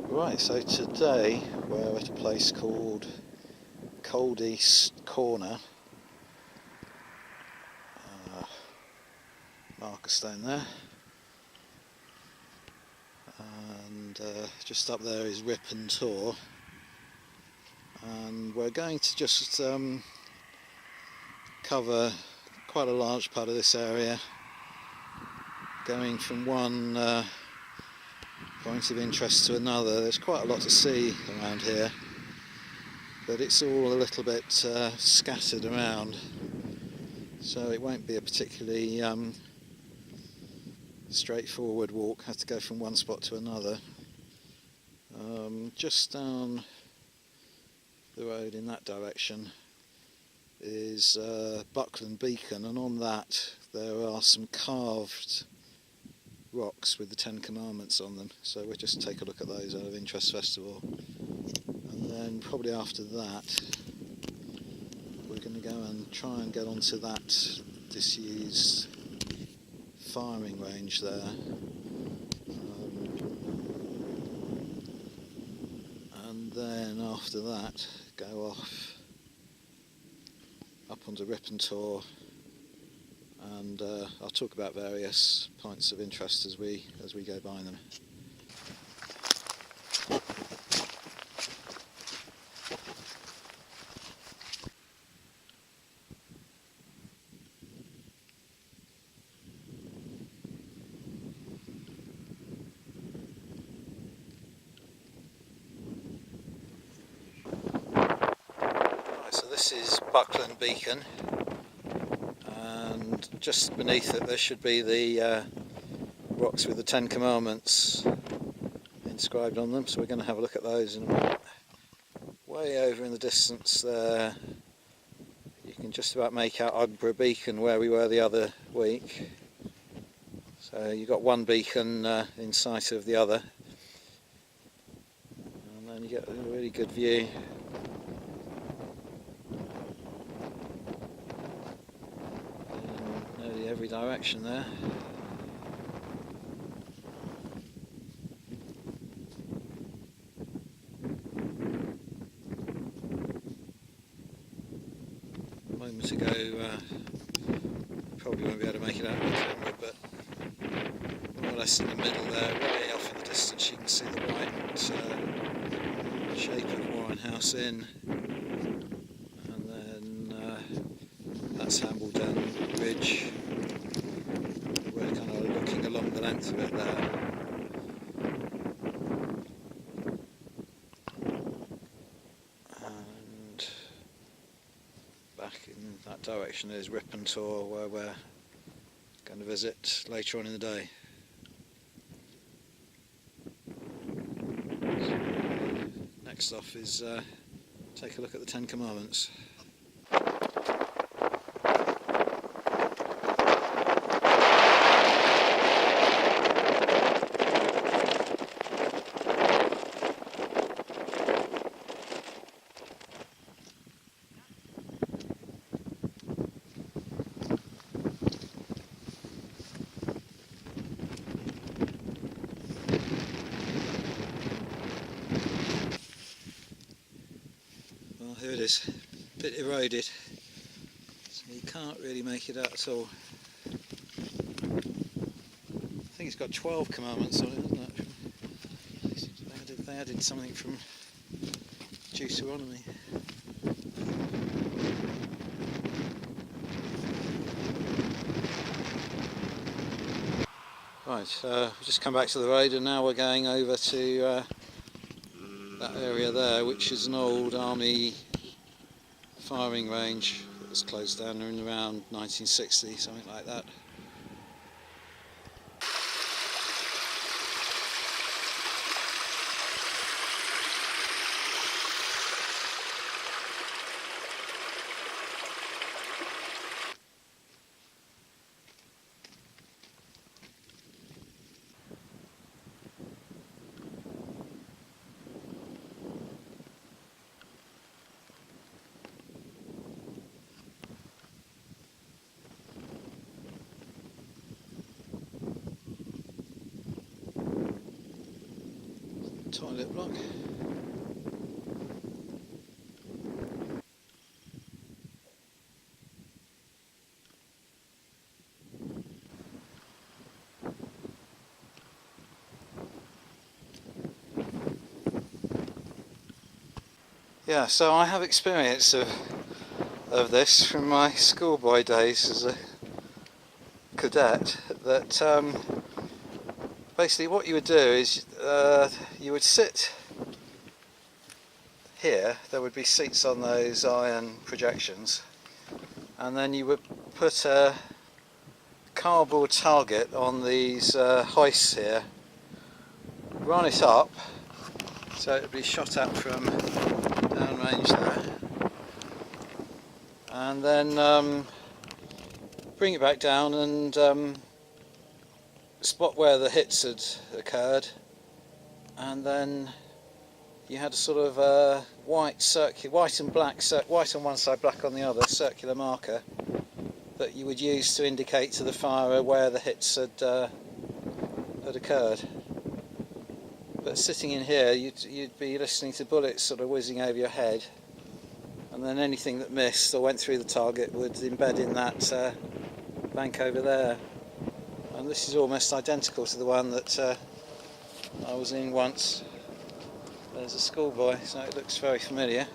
Right, so today we're at a place called Cold East Corner. Marker stone there, and just up there is Rippon Tor, and we're going to just cover quite a large part of this area, going from one point of interest to another. There's quite a lot to see around here, but it's all a little bit scattered around, so it won't be a particularly straightforward walk. Have to go from one spot to another. Just down the road in that direction is Buckland beacon, and on that there are some carved rocks with the 10 Commandments on them, so we'll just take a look at those out of interest first of all, and then probably after that we're going to go and try and get onto that disused firing range there, and then after that go off up onto Rippon Tor, and I'll talk about various points of interest as we go by them. Right, so this is Buckland beacon, and just beneath it there should be the rocks with the 10 Commandments inscribed on them, so we're going to have a look at those in a minute. Way over in the distance there you can just about make out Ugborough beacon, where we were the other week. So you've got one beacon in sight of the other, and then you get a really good view. In nearly every direction there. A moment ago, probably won't be able to make it out on camera, but more or less in the middle there, way off in the distance, you can see the white shape of Warren House Inn, and then that's Hambledon Ridge. We're kind of looking along the length of it there. And back in that direction is Rippon Tor, where we're going to visit later on in the day. Next off is take a look at the 10 Commandments. Well, here it is, a bit eroded, so you can't really make it out at all. I think it's got 12 commandments on it, hasn't it? They added something from Deuteronomy. Right, we've just come back to the road, and now we're going over to that area there, which is an old army firing range that was closed down in around 1960, something like that. toilet block. Yeah, so I have experience of this from my schoolboy days as a cadet, that basically what you would do is you would sit here, there would be seats on those iron projections, and then you would put a cardboard target on these hoists here, run it up so it would be shot at from downrange there, and then bring it back down and spot where the hits had occurred, and then you had a sort of white and black, white on one side, black on the other, circular marker that you would use to indicate to the firer where the hits had occurred. But sitting in here, you'd be listening to bullets sort of whizzing over your head, and then anything that missed or went through the target would embed in that bank over there. And this is almost identical to the one that I was in once as a schoolboy, so it looks very familiar.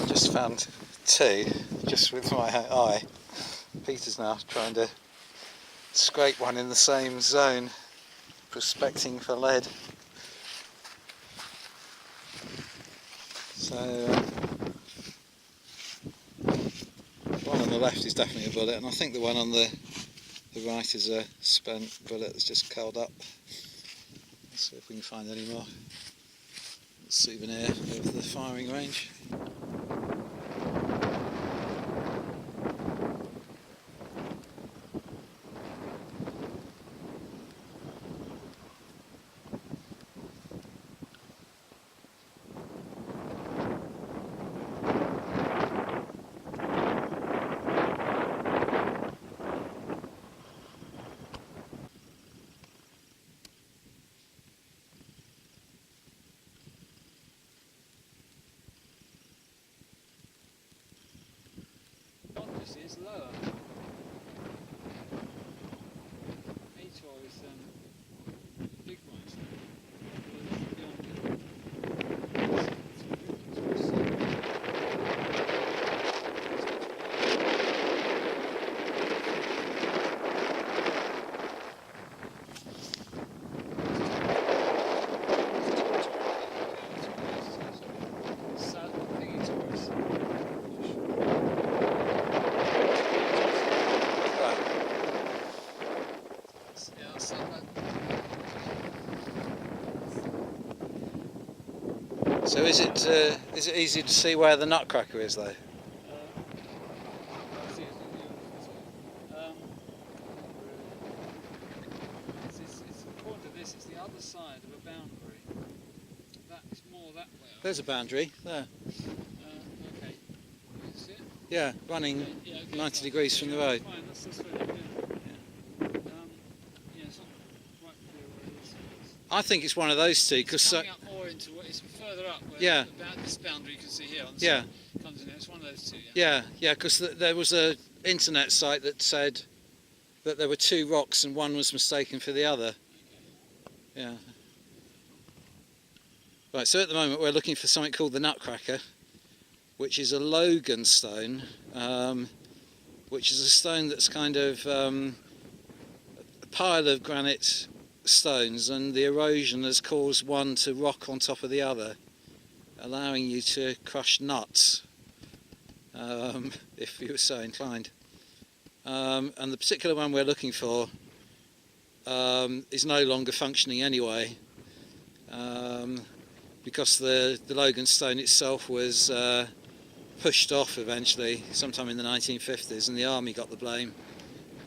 Just found two, just with my eye. Peter's now trying to scrape one in the same zone, prospecting for lead. So one on the left is definitely a bullet, and I think the one on the right is a spent bullet that's just curled up. Let's see if we can find any more. Souvenir of the firing range. Is lower. Tor is big ones. So is it easy to see where the nutcracker is though? It's according to this, it's the other side of a boundary. That's more that way. There's a boundary there. Okay. You see it? Yeah, running Okay. Yeah, okay, 90 fine. degrees from the road. Fine, that's really good. Yeah, it's not quite clear where it is. I think it's one of those two because Coming up more into what it's further up where yeah. this boundary you can see here on the Yeah. side comes in there. It's one of those two, yeah. Yeah, because there was a internet site that said that there were two rocks and one was mistaken for the other. Yeah. Right, so at the moment we're looking for something called the Nutcracker, which is a Logan stone, which is a stone that's kind of a pile of granite stones, and the erosion has caused one to rock on top of the other, allowing you to crush nuts if you were so inclined. And the particular one we're looking for is no longer functioning anyway, because the Logan stone itself was pushed off eventually sometime in the 1950s, and the army got the blame,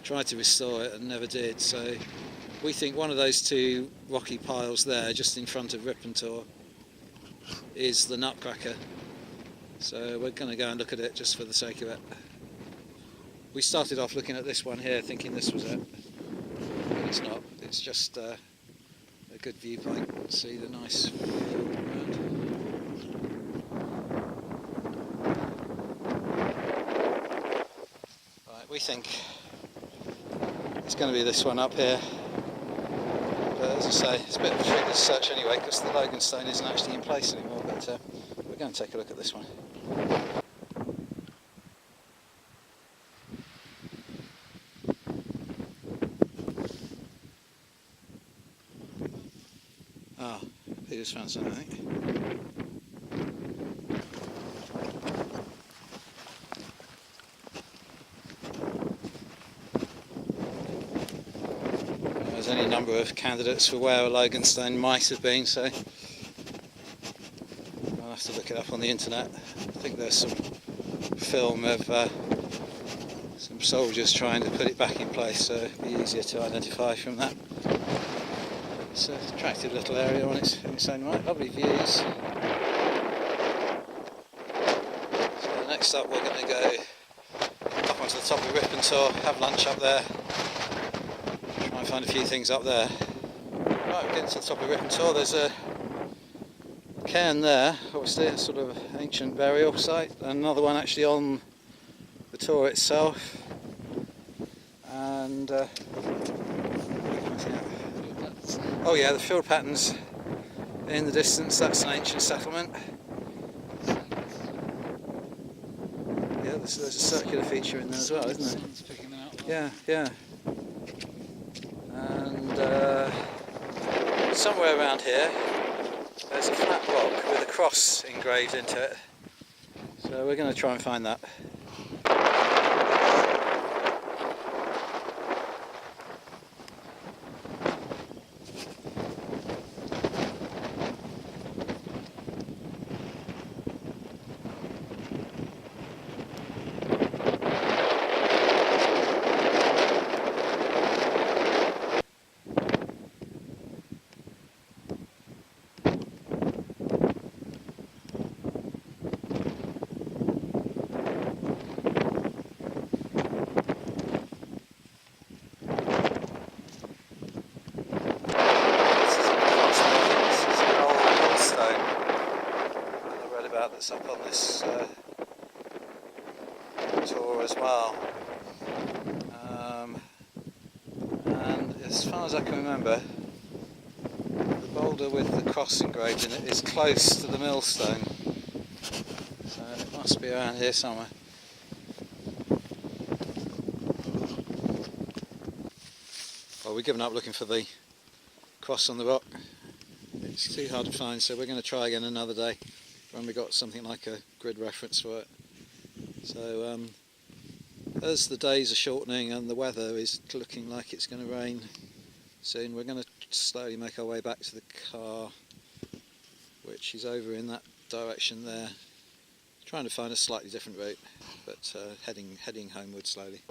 tried to restore it and never did. So we think one of those two rocky piles there just in front of Rippon Tor is the Nutcracker. So we're going to go and look at it just for the sake of it. We started off looking at this one here thinking this was it, but it's not. It's just a good viewpoint. See the nice view around. Right, we think it's going to be this one up here. But as I say, it's a bit of a tricky search anyway, because the Logan stone isn't actually in place anymore. But we're going to take a look at this one. Ah, Peter's found something, I think. There's any number of candidates for where a Logan stone might have been, so I'll have to look it up on the internet. I think there's some film of some soldiers trying to put it back in place, so it'd be easier to identify from that. It's an attractive little area in its own right, lovely views. So next up we're going to go up onto the top of Rippon Tor, have lunch up there, try and find a few things up there. Right, we're getting to the top of Rippon Tor. There's a cairn there, obviously a sort of ancient burial site, and another one actually on the Tor itself. And oh yeah, the field patterns in the distance, that's an ancient settlement. Yeah, there's a circular feature in there as well, isn't there? Picking them out. Yeah, yeah. And somewhere around here there's a flat rock with a cross engraved into it. So we're going to try and find that. That's up on this Tor as well, and as far as I can remember, the boulder with the cross engraved in it is close to the millstone, so it must be around here somewhere. Well, we've given up looking for the cross on the rock. It's too hard to find, so we're going to try again another day when we got something like a grid reference for it. So as the days are shortening and the weather is looking like it's going to rain soon, we're going to slowly make our way back to the car, which is over in that direction there, trying to find a slightly different route, but heading homeward slowly.